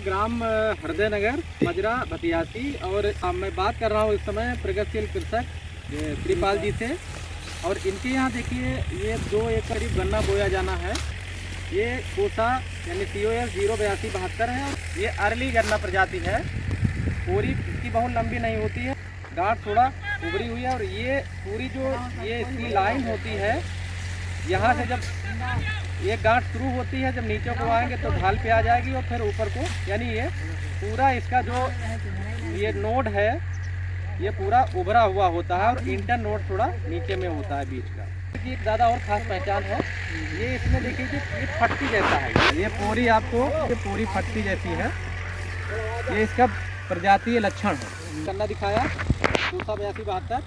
ग्राम हृदय नगर मजरा भतियासी और मैं बात कर रहा हूँ इस समय प्रगतिशील कृषक श्रीपाल जी से। और इनके यहाँ देखिए ये 2 एकड़ करीब गन्ना बोया जाना है। ये कोसा यानी COS 08272 है और ये अर्ली गन्ना प्रजाति है। पूरी इसकी बहुत लंबी नहीं होती है, गांठ थोड़ा उभरी हुई है। और ये पूरी जो ये इसकी लाइन होती है, यहाँ से जब ये गांठ शुरू होती है, जब नीचे को आएंगे तो ढाल पे आ जाएगी और फिर ऊपर को, यानी ये पूरा इसका जो ये नोड है ये पूरा उभरा हुआ होता है और इंटर नोड थोड़ा नीचे में होता है बीच का। एक ज़्यादा और ख़ास पहचान है, ये इसमें देखिए ये फटकी जैसा है। ये पूरी आपको ये पूरी फटकी जैसी है, ये इसका प्रजातीय लक्षण है। गन्ना दिखाया 28272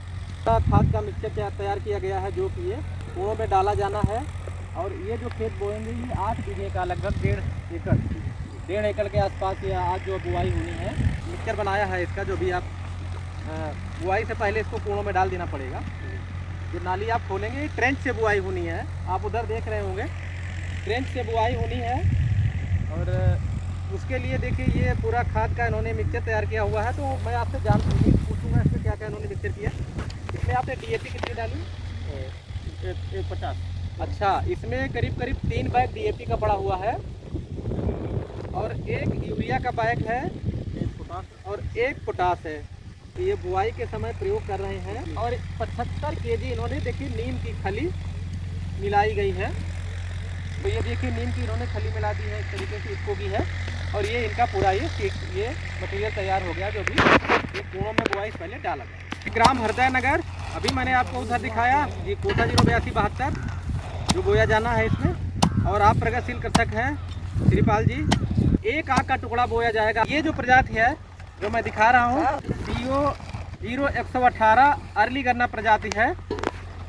खाद का मिक्सचर तैयार किया गया है, जो कि ये कुओं में डाला जाना है। और ये जो खेत बोएंगे ये 8 बीघे का, लगभग 1.5 एकड़ के आसपास ये आज जो बुआई होनी है। मिक्सचर बनाया है इसका, जो भी आप बुआई से पहले इसको कुओं में डाल देना पड़ेगा। जो नाली आप खोलेंगे ट्रेंच से बुआई होनी है, आप उधर देख रहे होंगे ट्रेंच से बुआई होनी है। और उसके लिए देखिए ये पूरा खाद का इन्होंने मिक्सचर तैयार किया हुआ है। तो मैं आपसे पूछूंगा इसमें क्या क्या इन्होंने मिक्सचर किया। इसमें आपने DAP कितनी डाली? 50। अच्छा, इसमें करीब 3 बैग DAP का पड़ा हुआ है और 1 यूरिया का बैग है और 1 पोटास है। ये बुआई के समय प्रयोग कर रहे हैं। और 75 kg इन्होंने देखिए नीम की खली मिलाई गई है। तो ये देखिए नीम की इन्होंने खली मिला दी है, इस तरीके से इसको भी है। और ये इनका पूरा ये मटेरियल तैयार हो गया, जो भी ये कुओं में बुआई से पहले डाला गया। ग्राम हृदय नगर, अभी मैंने आपको उधर दिखाया ये कोसा 08272 जो बोया जाना है इसमें। और आप प्रगतिशील कृषक हैं श्रीपाल जी, 1 आख का टुकड़ा बोया जाएगा। ये जो प्रजाति है जो मैं दिखा रहा हूँ CO 0118 अर्ली गन्ना प्रजाति है,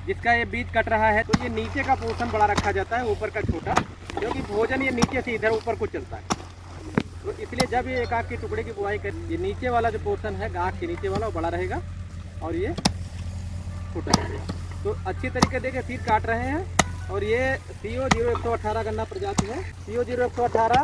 जिसका ये बीज कट रहा है। तो ये नीचे का पोर्शन बड़ा रखा जाता है, ऊपर का छोटा, क्योंकि भोजन ये नीचे से इधर ऊपर को चलता है। तो इसलिए जब ये 1 आख के टुकड़े की बुआई कर, ये नीचे वाला जो पोर्शन है आख के नीचे वाला वो बड़ा रहेगा और ये छोटा रहेगा। तो अच्छी तरीके देके फिर काट रहे हैं। और ये CO 0118 गन्ना प्रजाति है। CO 0118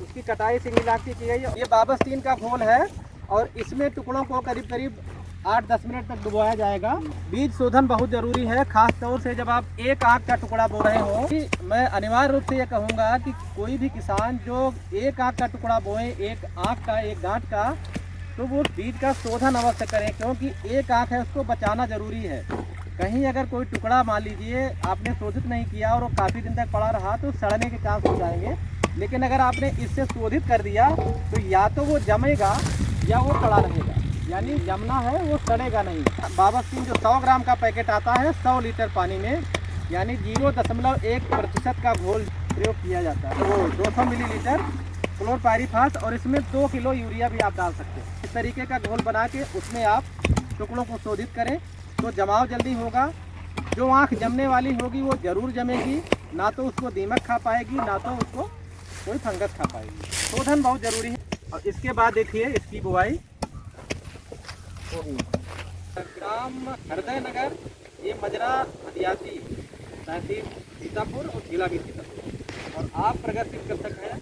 उसकी कटाई सिंगल आख की गई है। ये बाबस्तीन का घोल है और इसमें टुकड़ों को करीब 8-10 मिनट तक डुबोया जाएगा। बीज शोधन बहुत ज़रूरी है, खास तौर से जब आप 1 आख का टुकड़ा बो रहे हो। मैं अनिवार्य रूप से ये कहूँगा कि कोई भी किसान जो 1 आख का टुकड़ा बोए, 1 आख का, 1 गांठ का, तो वो बीज का शोधन अवश्य करें, क्योंकि 1 आख है उसको बचाना ज़रूरी है। कहीं अगर कोई टुकड़ा मान लीजिए आपने शोधित नहीं किया और वो काफ़ी दिन तक पड़ा रहा तो सड़ने के चांस हो जाएंगे। लेकिन अगर आपने इससे शोधित कर दिया तो या तो वो जमेगा या वो पड़ा रहेगा, यानी जमना है, वो सड़ेगा नहीं। बाबस्तीन जो 100 ग्राम का पैकेट आता है 100 लीटर पानी में, यानी 0.1% का घोल प्रयोग किया जाता है। वो 200 मिलीलीटर क्लोरपायरीफास और इसमें 2 किलो यूरिया भी आप डाल सकते हैं। इस तरीके का घोल बना के उसमें आप टुकड़ों को शोधित करें तो जमाव जल्दी होगा। जो आँख जमने वाली होगी वो ज़रूर जमेगी, ना तो उसको दीमक खा पाएगी, ना तो उसको कोई फंगस खा पाएगी। शोधन बहुत ज़रूरी है। और इसके बाद देखिए इसकी बुआई होगी। ग्राम हृदय नगर, ये मजरा भतियासी, तहसील सीतापुर और जिला भी सीतापुर। और आप प्रगतिशील कृषक हैं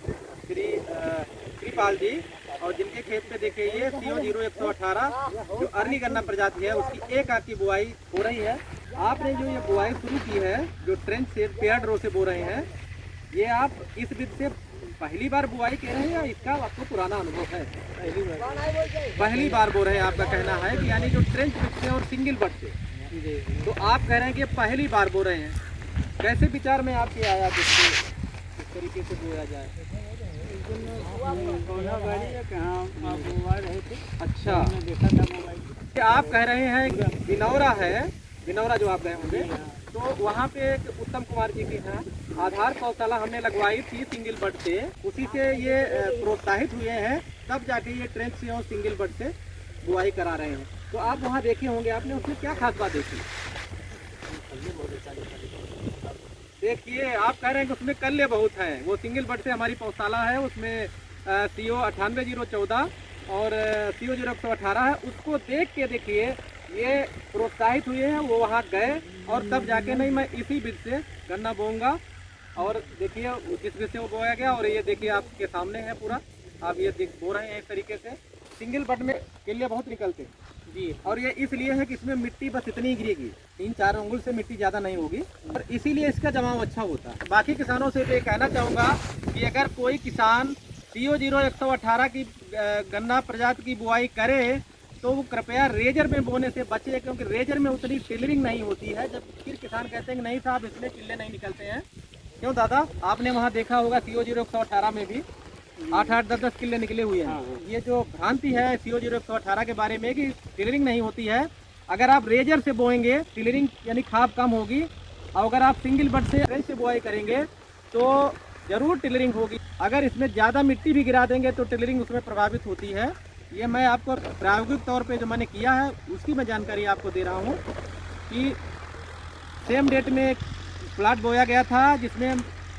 श्रीपाल जी, और जिनके खेत पे देखिए ये CO 0118 जो अर्ली गन्ना प्रजाति है उसकी 1 आख की बुआई हो रही है। आपने जो ये बुआई शुरू की है, जो ट्रेंच से पेयर्ड रो से बो रहे हैं, ये आप इस विधि से पहली बार बुआई कर रहे हैं या इसका आपको पुराना अनुभव है? पहली बार बो रहे हैं, आपका कहना है कि यानी जो ट्रेंच विधि से और सिंगल बट से, तो आप कह रहे हैं कि पहली बार बो रहे हैं। कैसे विचार में आपके आया कि तरीके से बोया जाए? अच्छा, आप कह रहे हैं बिनौरा है, बिनौरा जो आप गए होंगे, तो वहाँ पे एक उत्तम कुमार जी की है आधार गौशाला हमने लगवाई थी सिंगल बर्ड से, उसी से ये प्रोत्साहित हुए हैं, तब जाके ये ट्रेंच से और सिंगल बर्ड से बुआई करा रहे हैं। तो आप वहाँ देखे होंगे, आपने उसमें क्या खास बात देखी? देखिए, आप कह रहे हैं कि उसमें कल्ले बहुत हैं। वो सिंगल बर्ड से हमारी पौधशाला है, उसमें CO 98-014 और CO 0118 है। उसको देख के देखिए ये प्रोत्साहित हुए हैं, वो वहाँ गए और तब जाके नहीं मैं इसी बीज से गन्ना बोऊंगा। और देखिए जिस बीज से वो बोया गया, और ये देखिए आपके सामने है पूरा, आप ये देख बो रहे हैं इस तरीके से। सिंगल बर्ड में किले बहुत निकलते हैं जी, और ये इसलिए है कि इसमें मिट्टी बस इतनी गिरेगी, 3-4 अंगुल से मिट्टी ज़्यादा नहीं होगी, और इसीलिए इसका जमाव अच्छा होता है। बाकी किसानों से तो ये कहना चाहूँगा कि अगर कोई किसान CO 0118 की गन्ना प्रजाति की बुआई करे तो वो कृपया रेजर में बोने से बचे, क्योंकि रेजर में उतनी टिलरिंग नहीं होती है। जब फिर किसान कहते हैं कि नहीं साहब इसमें किले नहीं निकलते हैं, क्यों दादा? आपने वहाँ देखा होगा CO 0118 में भी 8-8, 10-10 किले निकले हुए हैं। ये जो भ्रांति है CO 0118 के बारे में कि टिलरिंग नहीं होती है, अगर आप रेजर से बोएंगे टिलरिंग यानी खाद कम होगी, और अगर आप सिंगल बर्ड से ट्रेंच से बुआई करेंगे तो जरूर टिलरिंग होगी। अगर इसमें ज़्यादा मिट्टी भी गिरा देंगे तो टिलरिंग उसमें प्रभावित होती है। ये मैं आपको प्रायोगिक तौर पे जो मैंने किया है उसकी मैं जानकारी आपको दे रहा हूँ कि सेम डेट में एक प्लाट बोया गया था जिसमें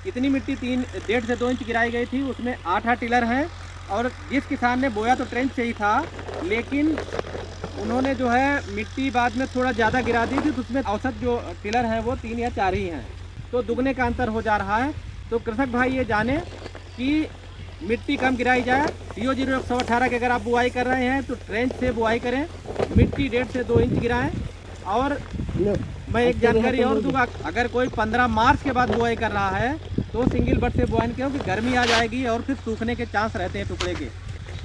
इतनी मिट्टी 1.5 से 2 इंच गिराई गई थी, उसमें 8 टिलर हैं। और जिस किसान ने बोया तो ट्रेंच से ही था, लेकिन उन्होंने जो है मिट्टी बाद में थोड़ा ज़्यादा गिरा दी थी, तो उसमें औसत जो टिलर हैं वो 3 या 4 ही हैं, तो दुगने का अंतर हो जा रहा है। तो कृषक भाई ये जाने कि मिट्टी कम गिराई जाए। CO 0118 की अगर आप बुआई कर रहे हैं तो ट्रेंच से बुआई करें, मिट्टी 1.5 से 2 इंच गिराएं। और मैं एक जानकारी और दूंगा, अगर कोई 15 मार्च के बाद बुआई कर रहा है तो सिंगल बर्ड से बुआई, क्योंकि गर्मी आ जाएगी और फिर सूखने के चांस रहते हैं टुकड़े के।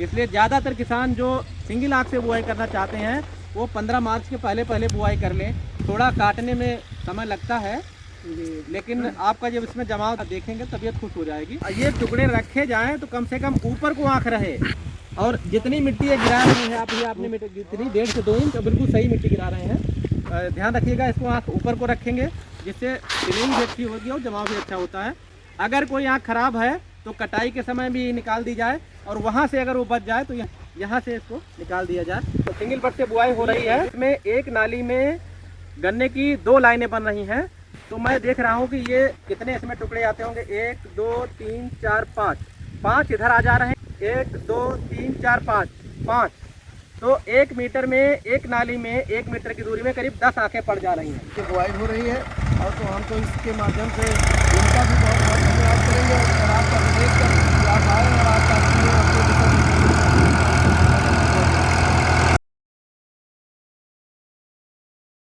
इसलिए ज़्यादातर किसान जो सिंगल आँख से बुआई करना चाहते हैं वो 15 मार्च के पहले बुआई कर लें। थोड़ा काटने में समय लगता है, लेकिन आपका जब इसमें जमाव देखेंगे तबीयत खुश हो जाएगी। ये टुकड़े रखे जाएं तो कम से कम ऊपर को आँख रहे, और जितनी मिट्टी ये गिरा रहे हैं आप, ये आपने मिट्टी जितनी 1.5 से 2 इंच बिल्कुल सही मिट्टी गिरा रहे हैं। ध्यान रखिएगा, इसको आँख ऊपर को रखेंगे जिससे टिलरिंग भी अच्छी होगी और जमाव भी अच्छा होता है। अगर कोई आँख खराब है तो कटाई के समय भी निकाल दी जाए, और वहाँ से अगर वो बच जाए तो यहाँ से इसको निकाल दिया जाए। तो सिंगल बर्ड से बुआई हो रही है, इसमें एक नाली में गन्ने की 2 लाइनें बन रही हैं। तो मैं देख रहा हूँ कि ये कितने इसमें टुकड़े आते होंगे, 1 2 3 4 5 इधर आ जा रहे हैं, 1 2 3 4 5। तो 1 मीटर में, एक नाली में 1 मीटर की दूरी में करीब 10 आँखें पड़ जा रही हैं। बुआई हो रही है, और तो हम तो इसके माध्यम से इनका भी बहुत बहुत धन्यवाद करेंगे, और आपका देख कर आप आए और आपका